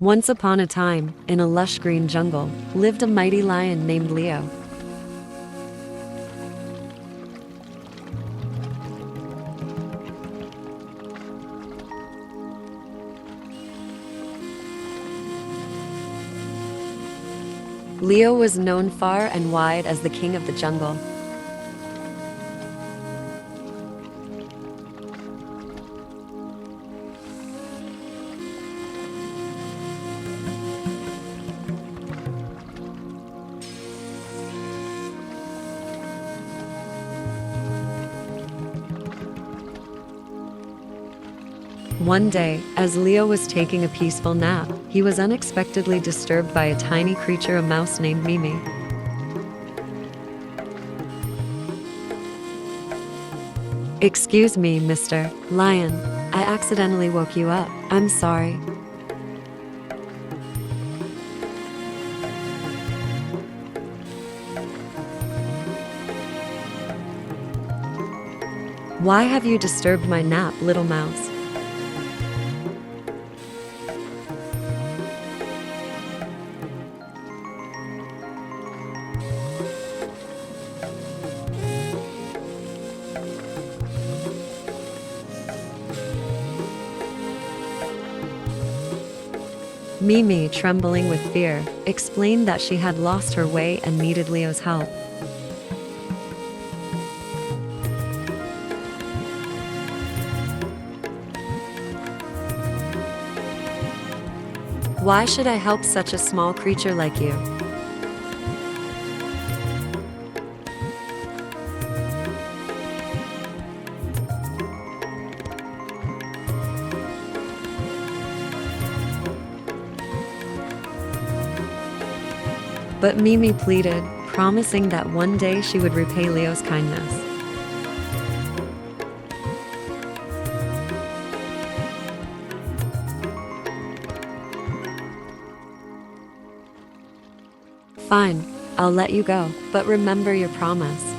Once upon a time, in a lush green jungle, lived a mighty lion named Leo. Leo was known far and wide as the king of the jungle. One day, as Leo was taking a peaceful nap, he was unexpectedly disturbed by a tiny creature, a mouse named Mimi. "Excuse me, Mr. Lion. I accidentally woke you up. I'm sorry." "Why have you disturbed my nap, little mouse?" Mimi, trembling with fear, explained that she had lost her way and needed Leo's help. "Why should I help such a small creature like you?" But Mimi pleaded, promising that one day she would repay Leo's kindness. "Fine, I'll let you go, but remember your promise."